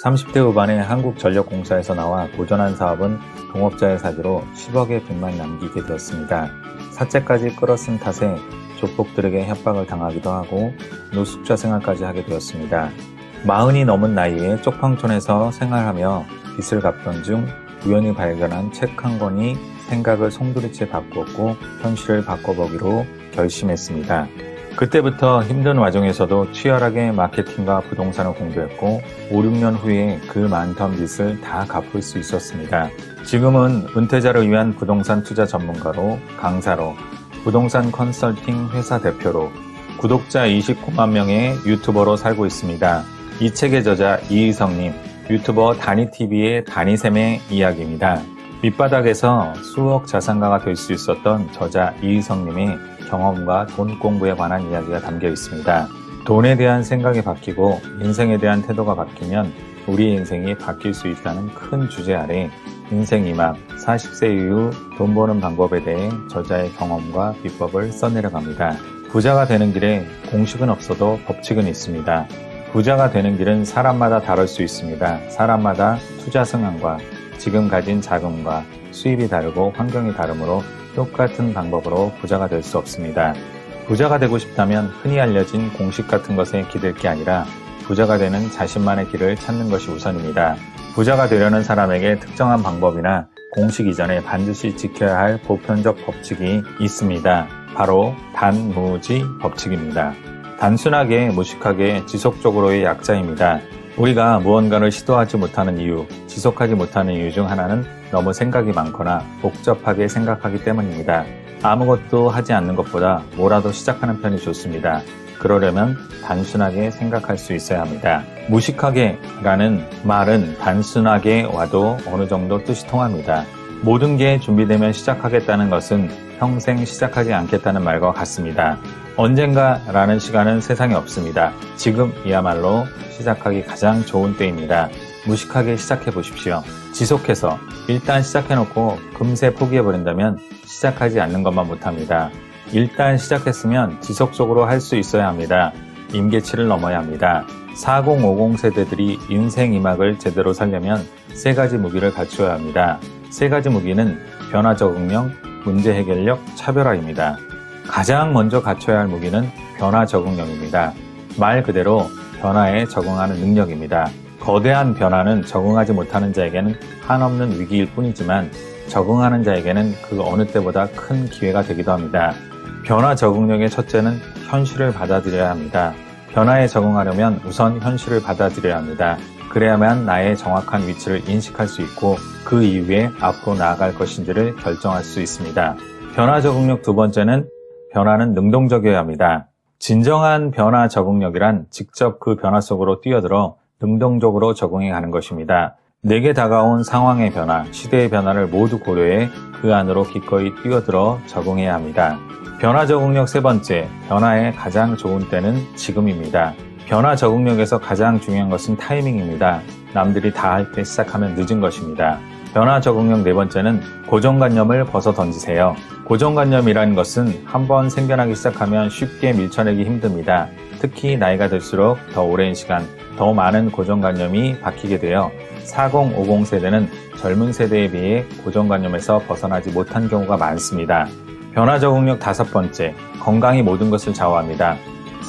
30대 후반에 한국전력공사에서 나와 도전한 사업은 동업자의 사기로 10억의 빚만 남기게 되었습니다. 사채까지 끌어쓴 탓에 조폭들에게 협박을 당하기도 하고 노숙자 생활까지 하게 되었습니다. 40이 넘은 나이에 쪽방촌에서 생활하며 빚을 갚던 중 우연히 발견한 책 한 권이 생각을 송두리째 바꾸었고 현실을 바꿔보기로 결심했습니다. 그때부터 힘든 와중에서도 치열하게 마케팅과 부동산을 공부했고 5, 6년 후에 그 많던 빚을 다 갚을 수 있었습니다. 지금은 은퇴자를 위한 부동산 투자 전문가로, 강사로, 부동산 컨설팅 회사 대표로, 구독자 29만 명의 유튜버로 살고 있습니다. 이 책의 저자 이의성님, 유튜버 다니TV의 다니쌤의 이야기입니다. 밑바닥에서 수억 자산가가 될 수 있었던 저자 이의성님의 경험과 돈 공부에 관한 이야기가 담겨 있습니다. 돈에 대한 생각이 바뀌고 인생에 대한 태도가 바뀌면 우리 인생이 바뀔 수 있다는 큰 주제 아래 인생 2막 40세 이후 돈 버는 방법에 대해 저자의 경험과 비법을 써내려갑니다. 부자가 되는 길에 공식은 없어도 법칙은 있습니다. 부자가 되는 길은 사람마다 다를 수 있습니다. 사람마다 투자 성향과 지금 가진 자금과 수입이 다르고 환경이 다르므로 똑같은 방법으로 부자가 될 수 없습니다. 부자가 되고 싶다면 흔히 알려진 공식 같은 것에 기댈 게 아니라 부자가 되는 자신만의 길을 찾는 것이 우선입니다. 부자가 되려는 사람에게 특정한 방법이나 공식 이전에 반드시 지켜야 할 보편적 법칙이 있습니다. 바로 단무지 법칙입니다. 단순하게 무식하게 지속적으로의 약자입니다. 우리가 무언가를 시도하지 못하는 이유, 지속하지 못하는 이유 중 하나는 너무 생각이 많거나 복잡하게 생각하기 때문입니다. 아무것도 하지 않는 것보다 뭐라도 시작하는 편이 좋습니다. 그러려면 단순하게 생각할 수 있어야 합니다. 무식하게 라는 말은 단순하게 와도 어느 정도 뜻이 통합니다. 모든 게 준비되면 시작하겠다는 것은 평생 시작하지 않겠다는 말과 같습니다. 언젠가라는 시간은 세상에 없습니다. 지금이야말로 시작하기 가장 좋은 때입니다. 무식하게 시작해 보십시오. 지속해서 일단 시작해놓고 금세 포기해버린다면 시작하지 않는 것만 못합니다. 일단 시작했으면 지속적으로 할 수 있어야 합니다. 임계치를 넘어야 합니다. 4050 세대들이 인생 2막을 제대로 살려면 3가지 무기를 갖추어야 합니다. 3가지 무기는 변화 적응력, 문제 해결력, 차별화입니다. 가장 먼저 갖춰야 할 무기는 변화 적응력입니다. 말 그대로 변화에 적응하는 능력입니다. 거대한 변화는 적응하지 못하는 자에게는 한없는 위기일 뿐이지만 적응하는 자에게는 그 어느 때보다 큰 기회가 되기도 합니다. 변화 적응력의 첫째는 현실을 받아들여야 합니다. 변화에 적응하려면 우선 현실을 받아들여야 합니다. 그래야만 나의 정확한 위치를 인식할 수 있고 그 이후에 앞으로 나아갈 것인지를 결정할 수 있습니다. 변화 적응력 두 번째는 변화는 능동적이어야 합니다. 진정한 변화 적응력이란 직접 그 변화 속으로 뛰어들어 능동적으로 적응해 가는 것입니다. 내게 다가온 상황의 변화, 시대의 변화를 모두 고려해 그 안으로 기꺼이 뛰어들어 적응해야 합니다. 변화 적응력 세 번째, 변화의 가장 좋은 때는 지금입니다. 변화 적응력에서 가장 중요한 것은 타이밍입니다. 남들이 다 할 때 시작하면 늦은 것입니다. 변화 적응력 네 번째는 고정관념을 벗어 던지세요. 고정관념이라는 것은 한번 생겨나기 시작하면 쉽게 밀쳐내기 힘듭니다. 특히 나이가 들수록 더 오랜 시간, 더 많은 고정관념이 박히게 되어 4050 세대는 젊은 세대에 비해 고정관념에서 벗어나지 못한 경우가 많습니다. 변화 적응력 다섯 번째, 건강이 모든 것을 좌우합니다.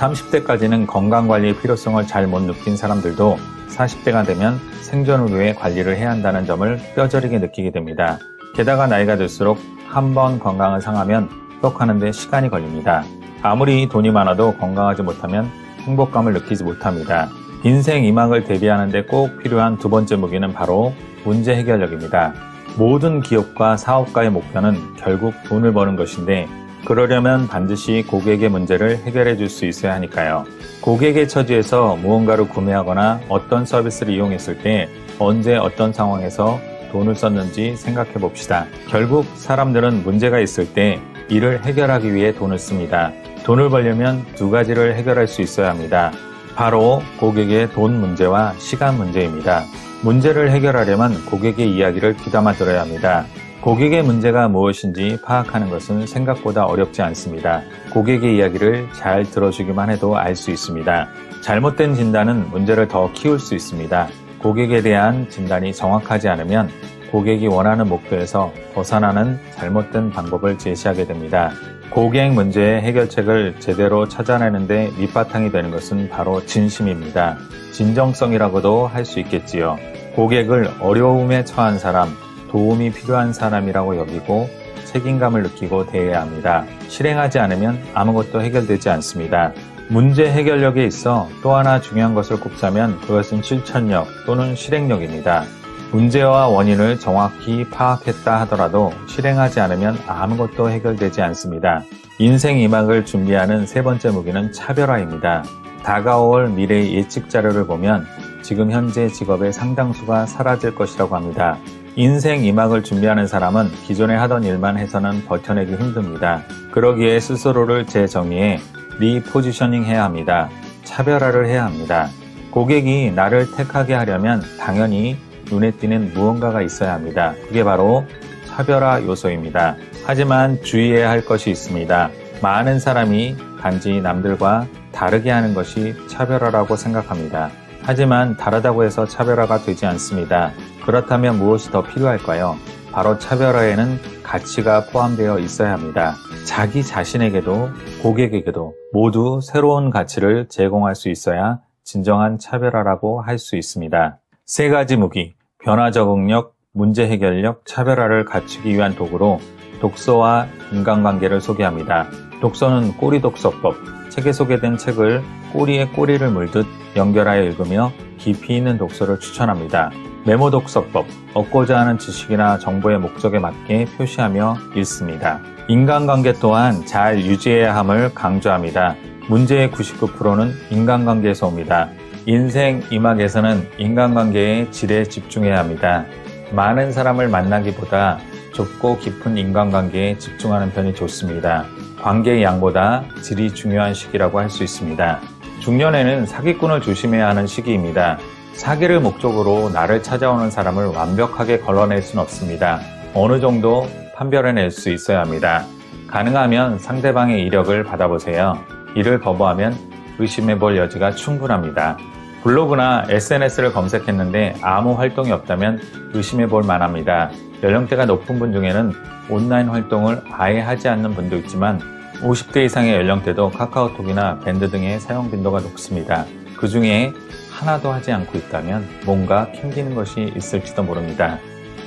30대까지는 건강관리의 필요성을 잘 못 느낀 사람들도 40대가 되면 생존을 위해 관리를 해야 한다는 점을 뼈저리게 느끼게 됩니다. 게다가 나이가 들수록 한 번 건강을 상하면 회복하는 데 시간이 걸립니다. 아무리 돈이 많아도 건강하지 못하면 행복감을 느끼지 못합니다. 인생 2막을 대비하는 데 꼭 필요한 두 번째 무기는 바로 문제 해결력입니다. 모든 기업과 사업가의 목표는 결국 돈을 버는 것인데 그러려면 반드시 고객의 문제를 해결해 줄 수 있어야 하니까요. 고객의 처지에서 무언가를 구매하거나 어떤 서비스를 이용했을 때 언제 어떤 상황에서 돈을 썼는지 생각해 봅시다. 결국 사람들은 문제가 있을 때 이를 해결하기 위해 돈을 씁니다. 돈을 벌려면 두 가지를 해결할 수 있어야 합니다. 바로 고객의 돈 문제와 시간 문제입니다. 문제를 해결하려면 고객의 이야기를 귀담아 들어야 합니다. 고객의 문제가 무엇인지 파악하는 것은 생각보다 어렵지 않습니다. 고객의 이야기를 잘 들어주기만 해도 알 수 있습니다. 잘못된 진단은 문제를 더 키울 수 있습니다. 고객에 대한 진단이 정확하지 않으면 고객이 원하는 목표에서 벗어나는 잘못된 방법을 제시하게 됩니다. 고객 문제의 해결책을 제대로 찾아내는데 밑바탕이 되는 것은 바로 진심입니다. 진정성이라고도 할 수 있겠지요. 고객을 어려움에 처한 사람, 도움이 필요한 사람이라고 여기고 책임감을 느끼고 대해야 합니다. 실행하지 않으면 아무것도 해결되지 않습니다. 문제 해결력에 있어 또 하나 중요한 것을 꼽자면 그것은 실천력 또는 실행력입니다. 문제와 원인을 정확히 파악했다 하더라도 실행하지 않으면 아무것도 해결되지 않습니다. 인생 2막을 준비하는 세 번째 무기는 차별화입니다. 다가올 미래의 예측 자료를 보면 지금 현재 직업의 상당수가 사라질 것이라고 합니다. 인생 2막을 준비하는 사람은 기존에 하던 일만 해서는 버텨내기 힘듭니다. 그러기에 스스로를 재정의해 리포지셔닝 해야 합니다. 차별화를 해야 합니다. 고객이 나를 택하게 하려면 당연히 눈에 띄는 무언가가 있어야 합니다. 그게 바로 차별화 요소입니다. 하지만 주의해야 할 것이 있습니다. 많은 사람이 단지 남들과 다르게 하는 것이 차별화라고 생각합니다. 하지만 다르다고 해서 차별화가 되지 않습니다. 그렇다면 무엇이 더 필요할까요? 바로 차별화에는 가치가 포함되어 있어야 합니다. 자기 자신에게도 고객에게도 모두 새로운 가치를 제공할 수 있어야 진정한 차별화라고 할 수 있습니다. 세 가지 무기, 변화 적응력, 문제 해결력, 차별화를 갖추기 위한 도구로 독서와 인간관계를 소개합니다. 독서는 꼬리독서법, 책에 소개된 책을 꼬리에 꼬리를 물듯 연결하여 읽으며 깊이 있는 독서를 추천합니다. 메모독서법, 얻고자 하는 지식이나 정보의 목적에 맞게 표시하며 읽습니다. 인간관계 또한 잘 유지해야 함을 강조합니다. 문제의 99%는 인간관계에서 옵니다. 인생 2막에서는 인간관계의 질에 집중해야 합니다. 많은 사람을 만나기보다 좁고 깊은 인간관계에 집중하는 편이 좋습니다. 관계의 양보다 질이 중요한 시기라고 할 수 있습니다. 중년에는 사기꾼을 조심해야 하는 시기입니다. 사기를 목적으로 나를 찾아오는 사람을 완벽하게 걸러낼 수는 없습니다. 어느 정도 판별해낼 수 있어야 합니다. 가능하면 상대방의 이력을 받아보세요. 이를 거부하면 의심해볼 여지가 충분합니다. 블로그나 SNS를 검색했는데 아무 활동이 없다면 의심해볼 만합니다. 연령대가 높은 분 중에는 온라인 활동을 아예 하지 않는 분도 있지만 50대 이상의 연령대도 카카오톡이나 밴드 등의 사용 빈도가 높습니다. 그 중에 하나도 하지 않고 있다면 뭔가 캥기는 것이 있을지도 모릅니다.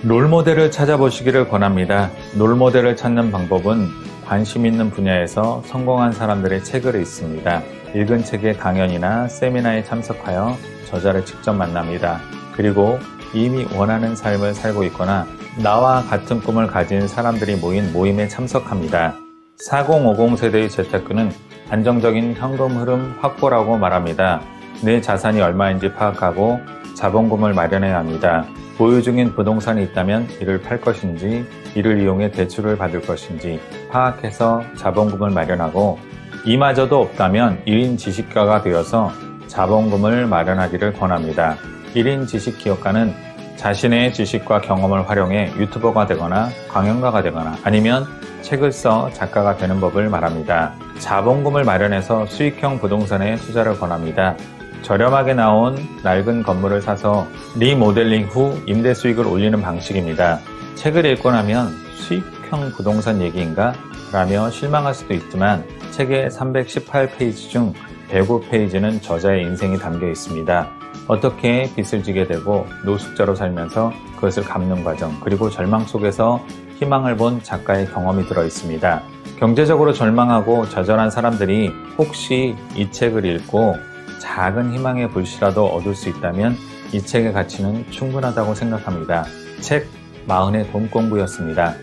롤모델을 찾아보시기를 권합니다. 롤모델을 찾는 방법은 관심 있는 분야에서 성공한 사람들의 책을 읽습니다. 읽은 책의 강연이나 세미나에 참석하여 저자를 직접 만납니다. 그리고 이미 원하는 삶을 살고 있거나 나와 같은 꿈을 가진 사람들이 모인 모임에 참석합니다. 4050 세대의 재테크는 안정적인 현금 흐름 확보라고 말합니다. 내 자산이 얼마인지 파악하고 자본금을 마련해야 합니다. 보유 중인 부동산이 있다면 이를 팔 것인지 이를 이용해 대출을 받을 것인지 파악해서 자본금을 마련하고 이마저도 없다면 1인 지식가가 되어서 자본금을 마련하기를 권합니다. 1인 지식 기업가는 자신의 지식과 경험을 활용해 유튜버가 되거나 강연가가 되거나 아니면 책을 써 작가가 되는 법을 말합니다. 자본금을 마련해서 수익형 부동산에 투자를 권합니다. 저렴하게 나온 낡은 건물을 사서 리모델링 후 임대 수익을 올리는 방식입니다. 책을 읽고 나면 수익형 부동산 얘기인가? 라며 실망할 수도 있지만 책의 318페이지 중 105페이지는 저자의 인생이 담겨 있습니다. 어떻게 빚을 지게 되고 노숙자로 살면서 그것을 갚는 과정, 그리고 절망 속에서 희망을 본 작가의 경험이 들어 있습니다. 경제적으로 절망하고 좌절한 사람들이 혹시 이 책을 읽고 작은 희망의 불씨라도 얻을 수 있다면 이 책의 가치는 충분하다고 생각합니다. 책 마흔의 돈 공부였습니다.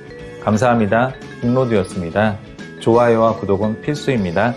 감사합니다. 빅로드였습니다. 좋아요와 구독은 필수입니다.